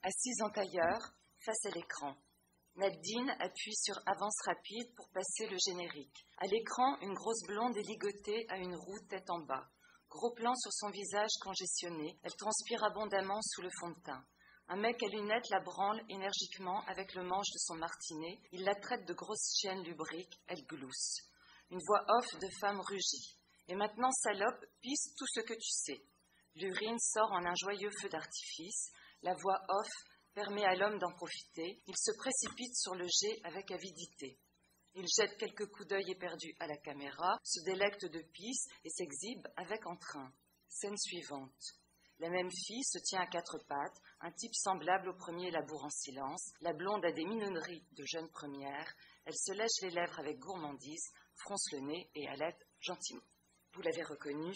Assise en tailleur, face à l'écran. Nadine appuie sur avance rapide pour passer le générique. À l'écran, une grosse blonde est ligotée à une roue tête en bas. Gros plan sur son visage congestionné, elle transpire abondamment sous le fond de teint. Un mec à lunettes la branle énergiquement avec le manche de son martinet. Il la traite de grosse chienne lubrique, elle glousse. Une voix off de femme rugit. Et maintenant, salope, pisse tout ce que tu sais. L'urine sort en un joyeux feu d'artifice. La voix off permet à l'homme d'en profiter. Il se précipite sur le jet avec avidité. Il jette quelques coups d'œil éperdus à la caméra, se délecte de pisse et s'exhibe avec entrain. Scène suivante. La même fille se tient à quatre pattes, un type semblable au premier laboure en silence. La blonde a des minauderies de jeune première. Elle se lèche les lèvres avec gourmandise, fronce le nez et halète gentiment. Vous l'avez reconnu,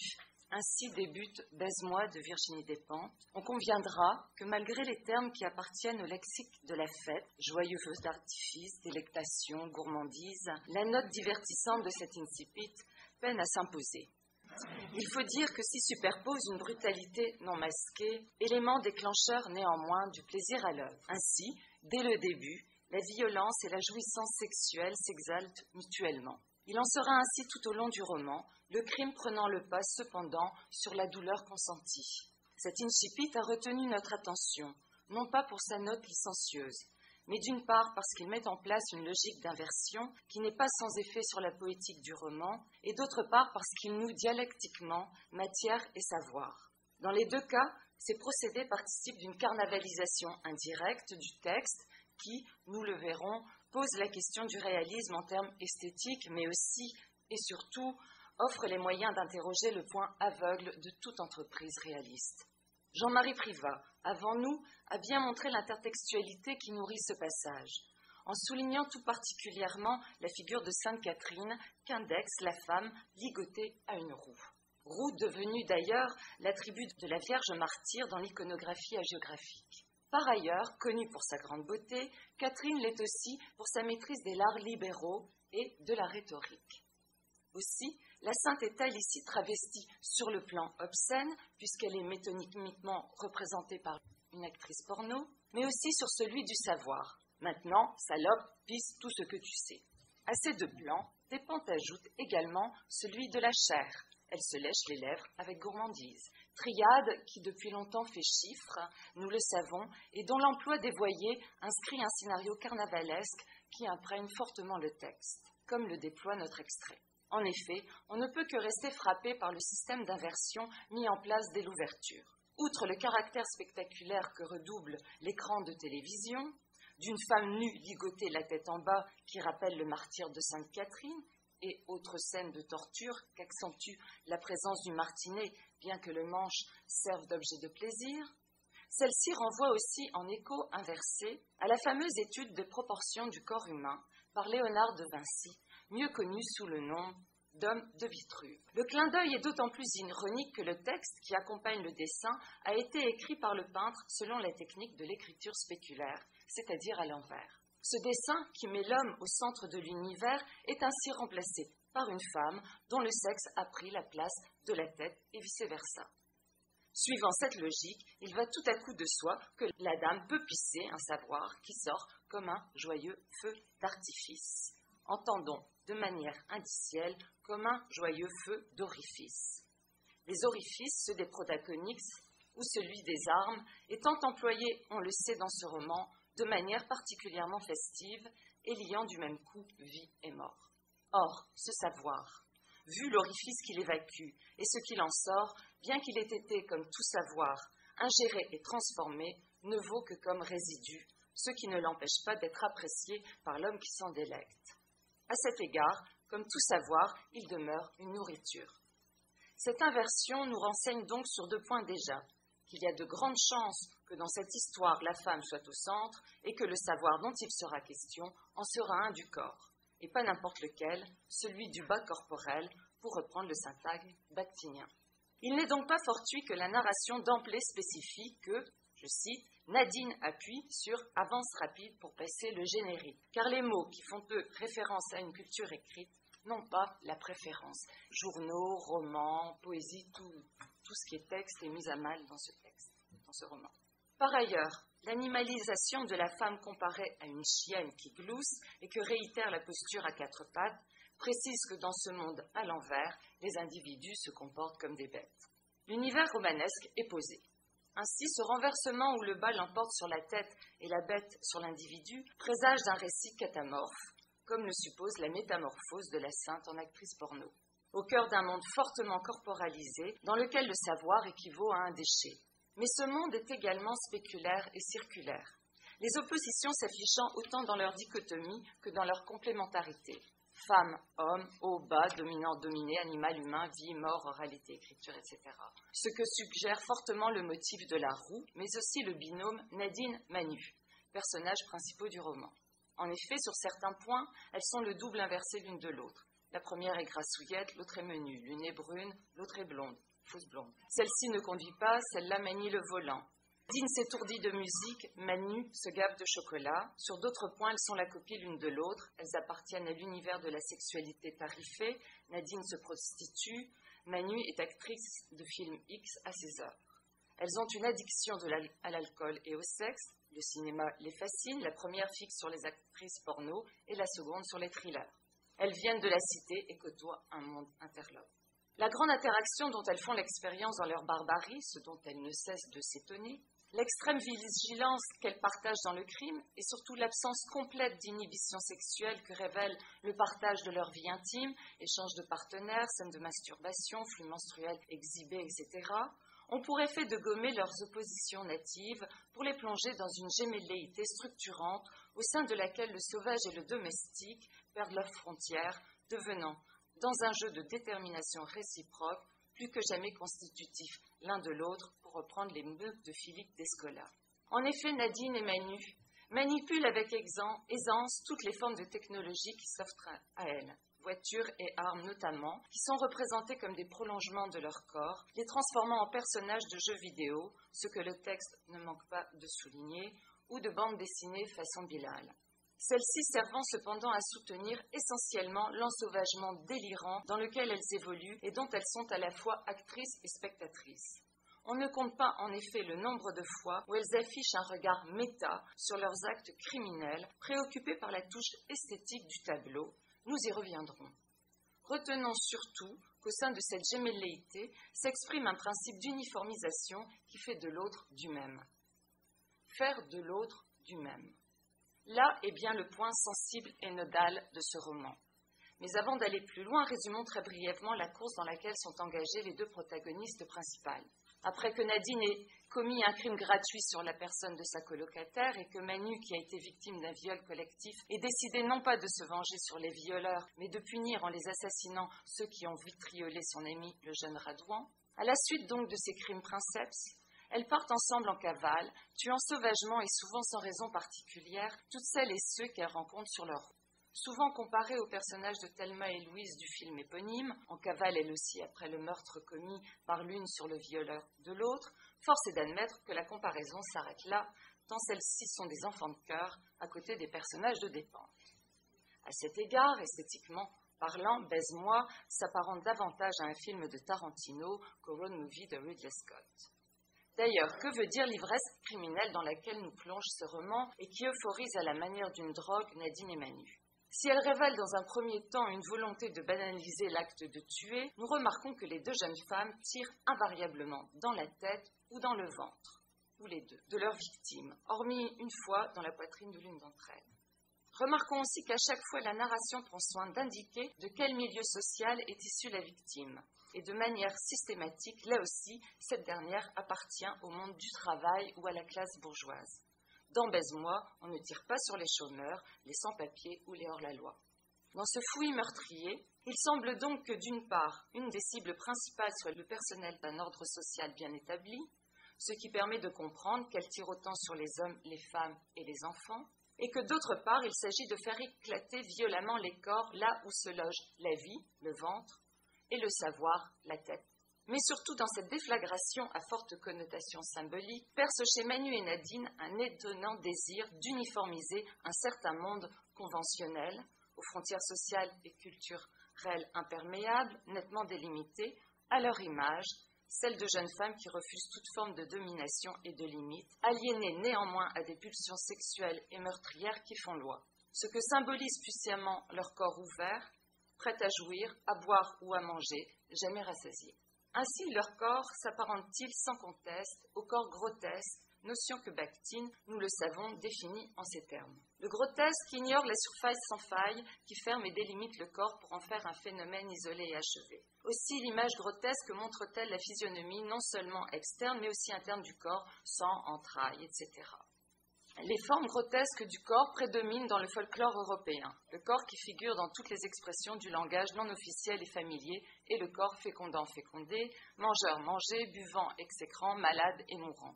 ainsi débute « Baise-moi » de Virginie Despentes. On conviendra que malgré les termes qui appartiennent au lexique de la fête, joyeux feu d'artifice, délectation, gourmandise, la note divertissante de cet incipit peine à s'imposer. Il faut dire que s'y superpose une brutalité non masquée, élément déclencheur néanmoins du plaisir à l'œuvre. Ainsi, dès le début, la violence et la jouissance sexuelle s'exaltent mutuellement. Il en sera ainsi tout au long du roman, le crime prenant le pas cependant sur la douleur consentie. Cet incipit a retenu notre attention, non pas pour sa note licencieuse, mais d'une part parce qu'il met en place une logique d'inversion qui n'est pas sans effet sur la poétique du roman, et d'autre part parce qu'il noue dialectiquement matière et savoir. Dans les deux cas, ces procédés participent d'une carnavalisation indirecte du texte qui, nous le verrons, pose la question du réalisme en termes esthétiques, mais aussi et surtout offre les moyens d'interroger le point aveugle de toute entreprise réaliste. Jean-Marie Privat, avant nous, a bien montré l'intertextualité qui nourrit ce passage, en soulignant tout particulièrement la figure de Sainte Catherine qu'indexe la femme ligotée à une roue. Roue devenue d'ailleurs l'attribut de la Vierge martyre dans l'iconographie hagiographique. Par ailleurs, connue pour sa grande beauté, Catherine l'est aussi pour sa maîtrise des arts libéraux et de la rhétorique. Aussi, la sainte est-elle ici travestie sur le plan obscène, puisqu'elle est métonymiquement représentée par une actrice porno, mais aussi sur celui du savoir. Maintenant, salope, pisse tout ce que tu sais. À ces deux plans, Despentes ajoute également celui de la chair. Elle se lèche les lèvres avec gourmandise. Triade qui depuis longtemps fait chiffre, nous le savons, et dont l'emploi dévoyé inscrit un scénario carnavalesque qui imprègne fortement le texte, comme le déploie notre extrait. En effet, on ne peut que rester frappé par le système d'inversion mis en place dès l'ouverture. Outre le caractère spectaculaire que redouble l'écran de télévision, d'une femme nue ligotée la tête en bas qui rappelle le martyre de Sainte Catherine, et autres scènes de torture qu'accentue la présence du martinet, bien que le manche serve d'objet de plaisir, celle-ci renvoie aussi en écho inversé à la fameuse étude des proportions du corps humain par Léonard de Vinci, mieux connu sous le nom d'homme de Vitruve. Le clin d'œil est d'autant plus ironique que le texte qui accompagne le dessin a été écrit par le peintre selon la technique de l'écriture spéculaire, c'est-à-dire à l'envers. Ce dessin, qui met l'homme au centre de l'univers, est ainsi remplacé par une femme dont le sexe a pris la place de la tête et vice-versa. Suivant cette logique, il va tout à coup de soi que la dame peut pisser un savoir qui sort comme un joyeux feu d'artifice. Entendons de manière indicielle comme un joyeux feu d'orifice. Les orifices, ceux des protagonix ou celui des armes, étant employés, on le sait dans ce roman, de manière particulièrement festive et liant du même coup vie et mort. Or, ce savoir, vu l'orifice qu'il évacue et ce qu'il en sort, bien qu'il ait été, comme tout savoir, ingéré et transformé, ne vaut que comme résidu, ce qui ne l'empêche pas d'être apprécié par l'homme qui s'en délecte. À cet égard, comme tout savoir, il demeure une nourriture. Cette inversion nous renseigne donc sur deux points déjà, qu'il y a de grandes chances que dans cette histoire la femme soit au centre et que le savoir dont il sera question en sera un du corps, et pas n'importe lequel, celui du bas corporel, pour reprendre le syntagme bactinien. Il n'est donc pas fortuit que la narration d'emblée spécifie que, je cite, Nadine appuie sur avance rapide pour passer le générique, car les mots qui font peu référence à une culture écrite n'ont pas la préférence. Journaux, romans, poésie, tout ce qui est texte est mis à mal dans ce texte, dans ce roman. Par ailleurs, L'animalisation de la femme comparée à une chienne qui glousse et que réitère la posture à quatre pattes précise que dans ce monde à l'envers, les individus se comportent comme des bêtes. L'univers romanesque est posé. Ainsi, ce renversement où le bas l'emporte sur la tête et la bête sur l'individu présage d'un récit catamorphe, comme le suppose la métamorphose de la sainte en actrice porno. Au cœur d'un monde fortement corporalisé, dans lequel le savoir équivaut à un déchet. Mais ce monde est également spéculaire et circulaire, les oppositions s'affichant autant dans leur dichotomie que dans leur complémentarité. Femme, homme, haut, bas, dominant, dominé, animal, humain, vie, mort, oralité, écriture, etc. Ce que suggère fortement le motif de la roue, mais aussi le binôme Nadine-Manu, personnages principaux du roman. En effet, sur certains points, elles sont le double inversé l'une de l'autre. La première est grassouillette, l'autre est menue, l'une est brune, l'autre est blonde. Fausse blonde. Celle-ci ne conduit pas, celle-là manie le volant. Nadine s'étourdit de musique, Manu se gave de chocolat. Sur d'autres points, elles sont la copie l'une de l'autre. Elles appartiennent à l'univers de la sexualité tarifée. Nadine se prostitue. Manu est actrice de film X à ses heures. Elles ont une addiction à l'alcool et au sexe. Le cinéma les fascine. La première fixe sur les actrices porno et la seconde sur les thrillers. Elles viennent de la cité et côtoient un monde interlope. La grande interaction dont elles font l'expérience dans leur barbarie, ce dont elles ne cessent de s'étonner, l'extrême vigilance qu'elles partagent dans le crime et surtout l'absence complète d'inhibition sexuelle que révèle le partage de leur vie intime, échange de partenaires, scènes de masturbation, flux menstruels exhibés, etc., ont pour effet de gommer leurs oppositions natives pour les plonger dans une gémelléité structurante au sein de laquelle le sauvage et le domestique perdent leurs frontières, devenant dans un jeu de détermination réciproque, plus que jamais constitutif l'un de l'autre, pour reprendre les mots de Philippe Descola. En effet, Nadine et Manu manipulent avec aisance toutes les formes de technologie qui s'offrent à elles, voitures et armes notamment, qui sont représentées comme des prolongements de leur corps, les transformant en personnages de jeux vidéo, ce que le texte ne manque pas de souligner, ou de bandes dessinées façon Bilal. Celles-ci servant cependant à soutenir essentiellement l'ensauvagement délirant dans lequel elles évoluent et dont elles sont à la fois actrices et spectatrices. On ne compte pas en effet le nombre de fois où elles affichent un regard méta sur leurs actes criminels, préoccupées par la touche esthétique du tableau. Nous y reviendrons. Retenons surtout qu'au sein de cette gémelléité s'exprime un principe d'uniformisation qui fait de l'autre du même. Faire de l'autre du même. Là est bien le point sensible et nodal de ce roman. Mais avant d'aller plus loin, résumons très brièvement la course dans laquelle sont engagées les deux protagonistes principales. Après que Nadine ait commis un crime gratuit sur la personne de sa colocataire et que Manu, qui a été victime d'un viol collectif, ait décidé non pas de se venger sur les violeurs, mais de punir en les assassinant ceux qui ont vitriolé son ami, le jeune Radouan, à la suite donc de ces crimes princeps, elles partent ensemble en cavale, tuant sauvagement et souvent sans raison particulière toutes celles et ceux qu'elles rencontrent sur leur route. Souvent comparée au personnage de Thelma et Louise du film éponyme, en cavale elle aussi après le meurtre commis par l'une sur le violeur de l'autre, force est d'admettre que la comparaison s'arrête là, tant celles-ci sont des enfants de cœur à côté des personnages de dépente. À cet égard, esthétiquement parlant, Baise-moi s'apparente davantage à un film de Tarantino qu'au road movie de Ridley Scott. D'ailleurs, que veut dire l'ivresse criminelle dans laquelle nous plonge ce roman et qui euphorise à la manière d'une drogue Nadine et Manu? Si elle révèle dans un premier temps une volonté de banaliser l'acte de tuer, nous remarquons que les deux jeunes femmes tirent invariablement dans la tête ou dans le ventre, ou les deux, de leur victime, hormis une fois dans la poitrine de l'une d'entre elles. Remarquons aussi qu'à chaque fois, la narration prend soin d'indiquer de quel milieu social est issue la victime. Et de manière systématique, là aussi, cette dernière appartient au monde du travail ou à la classe bourgeoise. Dans Baise-moi, on ne tire pas sur les chômeurs, les sans-papiers ou les hors-la-loi. Dans ce fouillis meurtrier, il semble donc que d'une part, une des cibles principales soit le personnel d'un ordre social bien établi, ce qui permet de comprendre qu'elle tire autant sur les hommes, les femmes et les enfants, et que d'autre part, il s'agit de faire éclater violemment les corps là où se loge la vie, le ventre, et le savoir, la tête. Mais surtout dans cette déflagration à forte connotation symbolique, perce chez Manu et Nadine un étonnant désir d'uniformiser un certain monde conventionnel, aux frontières sociales et culturelles imperméables, nettement délimitées, à leur image, celle de jeunes femmes qui refusent toute forme de domination et de limite, aliénées néanmoins à des pulsions sexuelles et meurtrières qui font loi. Ce que symbolise puissamment leur corps ouvert, prêt à jouir, à boire ou à manger, jamais rassasié. Ainsi, leur corps s'apparente-t-il sans conteste au corps grotesque, notion que Bakhtin, nous le savons, définit en ces termes. Le grotesque ignore la surface sans faille qui ferme et délimite le corps pour en faire un phénomène isolé et achevé. Aussi, l'image grotesque montre-t-elle la physionomie non seulement externe, mais aussi interne du corps, sang, entrailles, etc. Les formes grotesques du corps prédominent dans le folklore européen. Le corps qui figure dans toutes les expressions du langage non officiel et familier est le corps fécondant-fécondé, mangeur-mangé, buvant-exécrant, malade et mourant.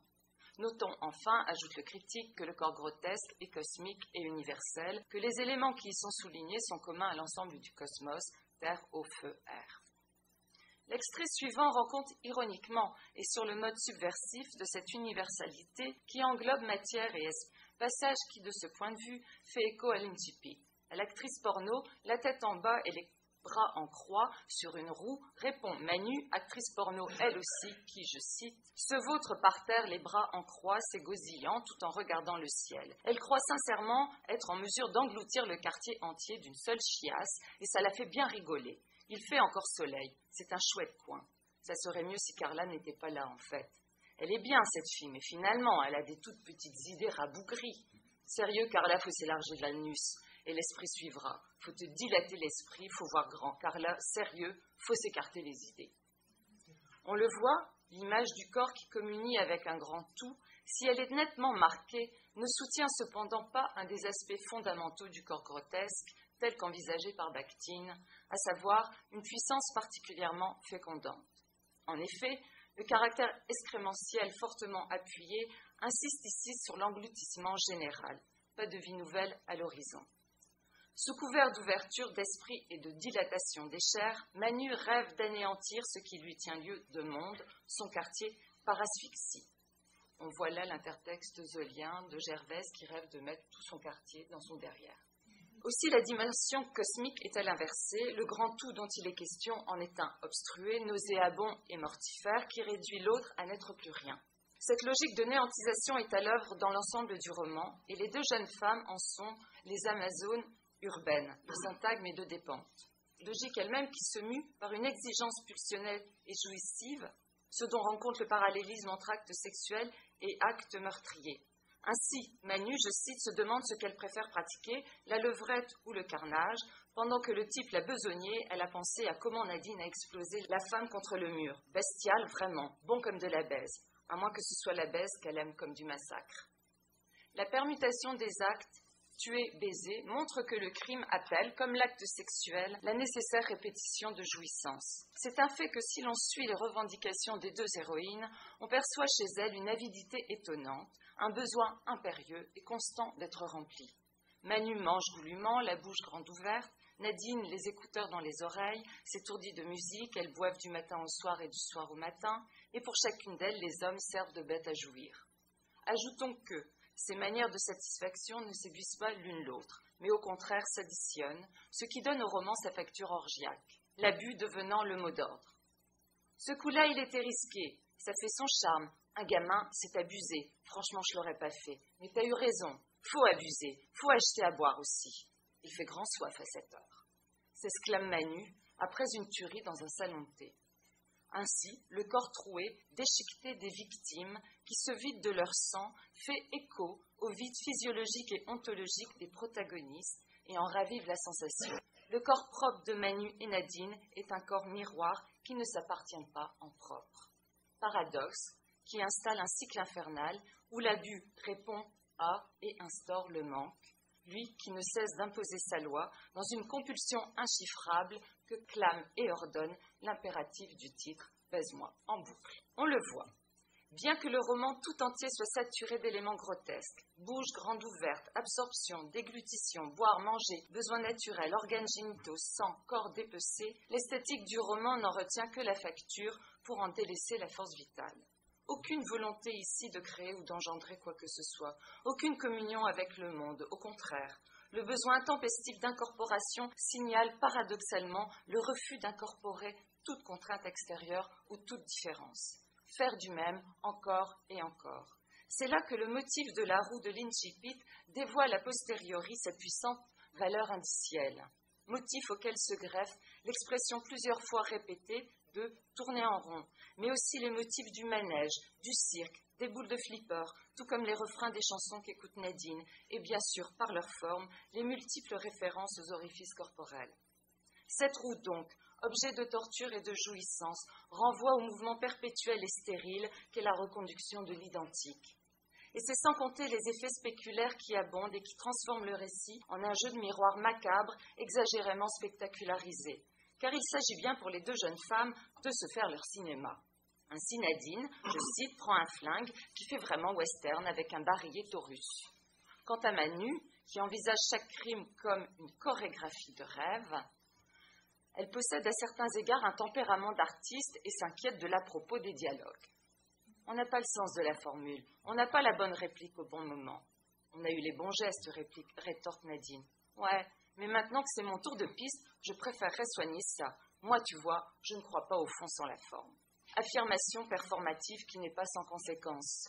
Notons enfin, ajoute le critique, que le corps grotesque est cosmique et universel, que les éléments qui y sont soulignés sont communs à l'ensemble du cosmos, terre, eau, feu, air. L'extrait suivant rend compte ironiquement et sur le mode subversif de cette universalité qui englobe matière et esprit, passage qui, de ce point de vue, fait écho à l'incipit. À l'actrice porno, la tête en bas et les bras en croix sur une roue, répond Manu, actrice porno elle aussi, qui, je cite, se vautre par terre les bras en croix, s'égosillant tout en regardant le ciel. Elle croit sincèrement être en mesure d'engloutir le quartier entier d'une seule chiasse, et ça la fait bien rigoler. Il fait encore soleil, c'est un chouette coin. Ça serait mieux si Carla n'était pas là en fait. Elle est bien cette fille, mais finalement, elle a des toutes petites idées rabougries. Sérieux, Carla, faut s'élargir l'anus. Et l'esprit suivra. Faut te dilater l'esprit, faut voir grand. Car là, sérieux, faut s'écarter les idées. On le voit, l'image du corps qui communie avec un grand tout, si elle est nettement marquée, ne soutient cependant pas un des aspects fondamentaux du corps grotesque, tel qu'envisagé par Bakhtin, à savoir une puissance particulièrement fécondante. En effet, le caractère excrémentiel fortement appuyé insiste ici sur l'engloutissement général. Pas de vie nouvelle à l'horizon. Sous couvert d'ouverture d'esprit et de dilatation des chairs, Manu rêve d'anéantir ce qui lui tient lieu de monde, son quartier, par asphyxie. On voit là l'intertexte zolien de Gervaise qui rêve de mettre tout son quartier dans son derrière. Aussi la dimension cosmique est-elle inversée, le grand tout dont il est question en est un obstrué, nauséabond et mortifère qui réduit l'autre à n'être plus rien. Cette logique de néantisation est à l'œuvre dans l'ensemble du roman et les deux jeunes femmes en sont les Amazones urbaine, de syntagme et de dépente. Logique elle-même qui se mue par une exigence pulsionnelle et jouissive, ce dont rencontre le parallélisme entre actes sexuels et actes meurtriers. Ainsi, Manu, je cite, se demande ce qu'elle préfère pratiquer, la levrette ou le carnage, pendant que le type l'a besogné, elle a pensé à comment Nadine a explosé la femme contre le mur. Bestial, vraiment, bon comme de la baise, à moins que ce soit la baise qu'elle aime comme du massacre. La permutation des actes tuer, baiser, montre que le crime appelle, comme l'acte sexuel, la nécessaire répétition de jouissance. C'est un fait que si l'on suit les revendications des deux héroïnes, on perçoit chez elles une avidité étonnante, un besoin impérieux et constant d'être rempli. Manu mange goulûment, la bouche grande ouverte, Nadine les écouteurs dans les oreilles, s'étourdit de musique, elles boivent du matin au soir et du soir au matin, et pour chacune d'elles, les hommes servent de bêtes à jouir. Ajoutons que ces manières de satisfaction ne séduisent pas l'une l'autre, mais au contraire s'additionnent, ce qui donne au roman sa facture orgiaque, l'abus devenant le mot d'ordre. Ce coup-là, il était risqué, ça fait son charme. Un gamin, c'est abusé. Franchement, je l'aurais pas fait. Mais t'as eu raison, faut abuser, faut acheter à boire aussi. Il fait grand soif à cette heure, s'exclame Manu, après une tuerie dans un salon de thé. Ainsi, le corps troué, déchiqueté des victimes, qui se vident de leur sang, fait écho au vide physiologique et ontologique des protagonistes et en ravive la sensation. Le corps propre de Manu et Nadine est un corps miroir qui ne s'appartient pas en propre. Paradoxe qui installe un cycle infernal où l'abus répond à et instaure le manque, lui qui ne cesse d'imposer sa loi dans une compulsion inchiffrable que clame et ordonne l'impératif du titre « Baise-moi » en boucle. On le voit. Bien que le roman tout entier soit saturé d'éléments grotesques, bouche grande ouverte, absorption, déglutition, boire, manger, besoins naturels, organes génitaux, sang, corps dépecé, l'esthétique du roman n'en retient que la facture pour en délaisser la force vitale. Aucune volonté ici de créer ou d'engendrer quoi que ce soit, aucune communion avec le monde, au contraire. Le besoin intempestif d'incorporation signale paradoxalement le refus d'incorporer toute contrainte extérieure ou toute différence. Faire du même encore et encore. C'est là que le motif de la roue de l'incipit dévoile a posteriori cette puissante valeur indicielle. Motif auquel se greffe l'expression plusieurs fois répétée de tourner en rond, mais aussi les motifs du manège, du cirque, des boules de flipper, tout comme les refrains des chansons qu'écoute Nadine, et bien sûr, par leur forme, les multiples références aux orifices corporels. Cette roue donc, objet de torture et de jouissance, renvoie au mouvement perpétuel et stérile qu'est la reconduction de l'identique. Et c'est sans compter les effets spéculaires qui abondent et qui transforment le récit en un jeu de miroir macabre, exagérément spectacularisé. Car il s'agit bien pour les deux jeunes femmes de se faire leur cinéma. Ainsi Nadine, je cite, prend un flingue qui fait vraiment western avec un barillet taurus. Quant à Manu, qui envisage chaque crime comme une chorégraphie de rêve, elle possède à certains égards un tempérament d'artiste et s'inquiète de l'à-propos des dialogues. On n'a pas le sens de la formule, on n'a pas la bonne réplique au bon moment. On a eu les bons gestes, rétorque Nadine. Ouais, mais maintenant que c'est mon tour de piste, je préférerais soigner ça. Moi, tu vois, je ne crois pas au fond sans la forme. Affirmation performative qui n'est pas sans conséquence.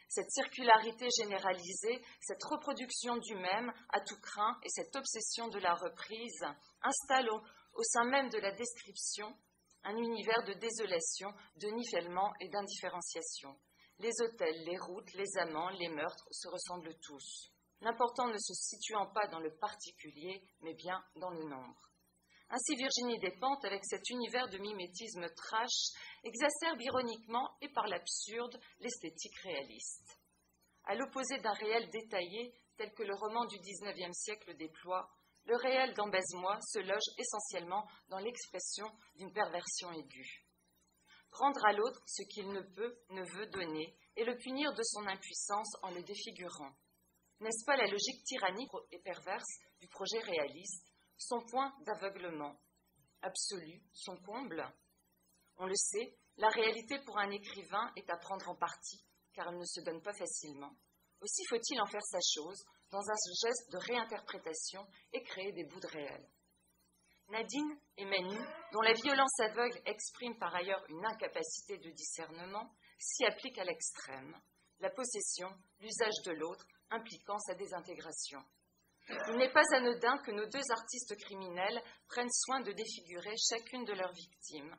Cette circularité généralisée, cette reproduction du même à tout crin et cette obsession de la reprise installent au sein même de la description un univers de désolation, de nivellement et d'indifférenciation. Les hôtels, les routes, les amants, les meurtres se ressemblent tous. L'important ne se situant pas dans le particulier, mais bien dans le nombre. Ainsi, Virginie Despentes, avec cet univers de mimétisme trash, exacerbe ironiquement et par l'absurde l'esthétique réaliste. À l'opposé d'un réel détaillé, tel que le roman du XIXe siècle déploie, le réel d'En baise-moi se loge essentiellement dans l'expression d'une perversion aiguë. Prendre à l'autre ce qu'il ne peut, ne veut donner, et le punir de son impuissance en le défigurant. N'est-ce pas la logique tyrannique et perverse du projet réaliste, son point d'aveuglement absolu, son comble? On le sait, la réalité pour un écrivain est à prendre en partie, car elle ne se donne pas facilement. Aussi faut-il en faire sa chose, dans un geste de réinterprétation et créer des bouts de réel. Nadine et Manu, dont la violence aveugle exprime par ailleurs une incapacité de discernement, s'y appliquent à l'extrême, la possession, l'usage de l'autre, impliquant sa désintégration. Il n'est pas anodin que nos deux artistes criminels prennent soin de défigurer chacune de leurs victimes,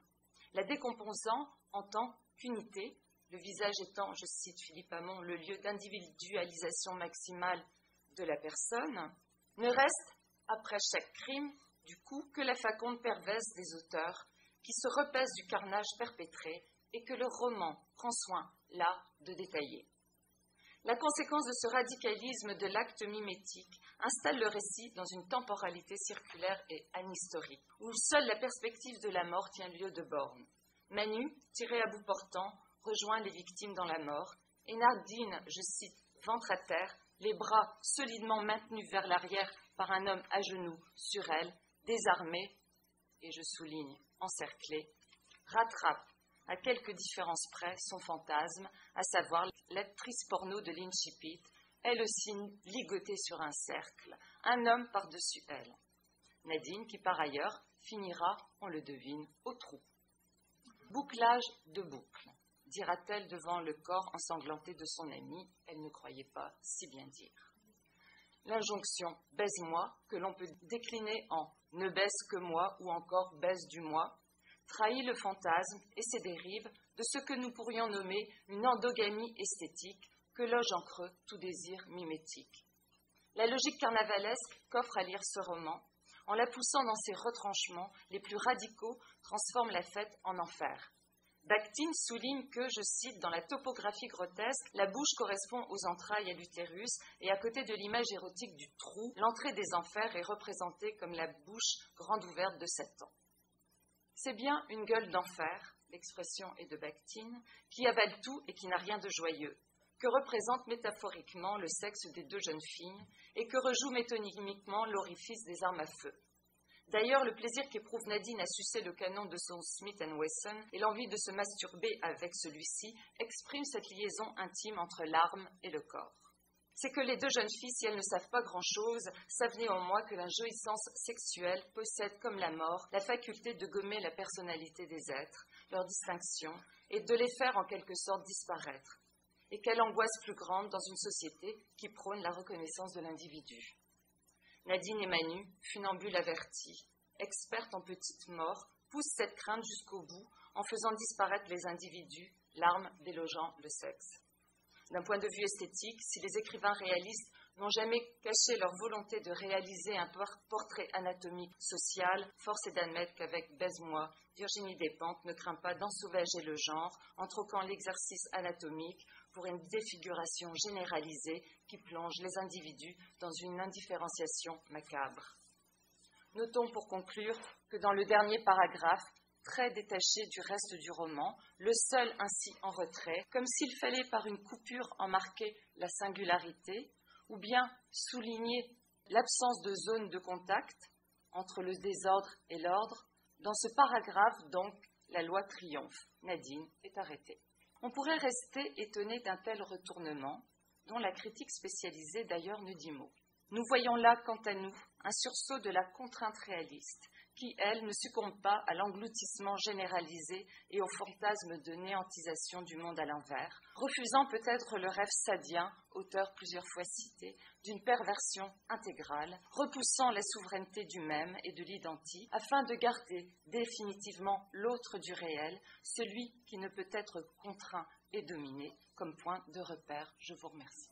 la décomposant en tant qu'unité, le visage étant, je cite Philippe Hamon, le lieu d'individualisation maximale de la personne, ne reste, après chaque crime, du coup, que la faconde perverse des auteurs, qui se repaissent du carnage perpétré et que le roman prend soin, là, de détailler. La conséquence de ce radicalisme de l'acte mimétique installe le récit dans une temporalité circulaire et anhistorique, où seule la perspective de la mort tient lieu de borne. Manu, tiré à bout portant, rejoint les victimes dans la mort, et Nadine, je cite, ventre à terre, les bras solidement maintenus vers l'arrière par un homme à genoux sur elle, désarmé, et je souligne, encerclé, rattrape, à quelques différences près, son fantasme, à savoir l'actrice porno de l'incipit, elle aussi ligotée sur un cercle, un homme par-dessus elle. Nadine, qui par ailleurs finira, on le devine, au trou. Bouclage de boucle, dira-t-elle devant le corps ensanglanté de son amie, elle ne croyait pas si bien dire. L'injonction « baise-moi » que l'on peut décliner en « ne baise que moi » ou encore « baise du moi » trahit le fantasme et ses dérives de ce que nous pourrions nommer une endogamie esthétique que loge en creux tout désir mimétique. La logique carnavalesque qu'offre à lire ce roman, en la poussant dans ses retranchements les plus radicaux, transforme la fête en enfer. Bakhtin souligne que, je cite, dans la topographie grotesque, la bouche correspond aux entrailles à l'utérus et à côté de l'image érotique du trou, l'entrée des enfers est représentée comme la bouche grande ouverte de Satan. C'est bien une gueule d'enfer, l'expression est de Bakhtin, qui avale tout et qui n'a rien de joyeux, que représente métaphoriquement le sexe des deux jeunes filles et que rejoue métonymiquement l'orifice des armes à feu. D'ailleurs, le plaisir qu'éprouve Nadine à sucer le canon de son Smith & Wesson et l'envie de se masturber avec celui-ci expriment cette liaison intime entre l'arme et le corps. C'est que les deux jeunes filles, si elles ne savent pas grand-chose, savent néanmoins que la jouissance sexuelle possède, comme la mort, la faculté de gommer la personnalité des êtres, leur distinction, et de les faire en quelque sorte disparaître. Et quelle angoisse plus grande dans une société qui prône la reconnaissance de l'individu. Nadine et Manu, funambules avertis, expertes en petites morts, poussent cette crainte jusqu'au bout en faisant disparaître les individus, l'arme délogeant le sexe. D'un point de vue esthétique, si les écrivains réalistes n'ont jamais caché leur volonté de réaliser un portrait anatomique social, force est d'admettre qu'avec Baise-moi, Virginie Despentes ne craint pas d'ensauvager le genre en troquant l'exercice anatomique pour une défiguration généralisée qui plonge les individus dans une indifférenciation macabre. Notons pour conclure que dans le dernier paragraphe, très détaché du reste du roman, le seul ainsi en retrait, comme s'il fallait par une coupure en marquer la singularité, ou bien souligner l'absence de zone de contact entre le désordre et l'ordre, dans ce paragraphe donc, la loi triomphe. Nadine est arrêtée. On pourrait rester étonné d'un tel retournement, dont la critique spécialisée d'ailleurs ne dit mot. Nous voyons là, quant à nous, un sursaut de la contrainte réaliste, qui, elle, ne succombe pas à l'engloutissement généralisé et au fantasme de néantisation du monde à l'envers, refusant peut-être le rêve sadien, auteur plusieurs fois cité, d'une perversion intégrale, repoussant la souveraineté du même et de l'identique, afin de garder définitivement l'autre du réel, celui qui ne peut être contraint et dominé, comme point de repère. Je vous remercie.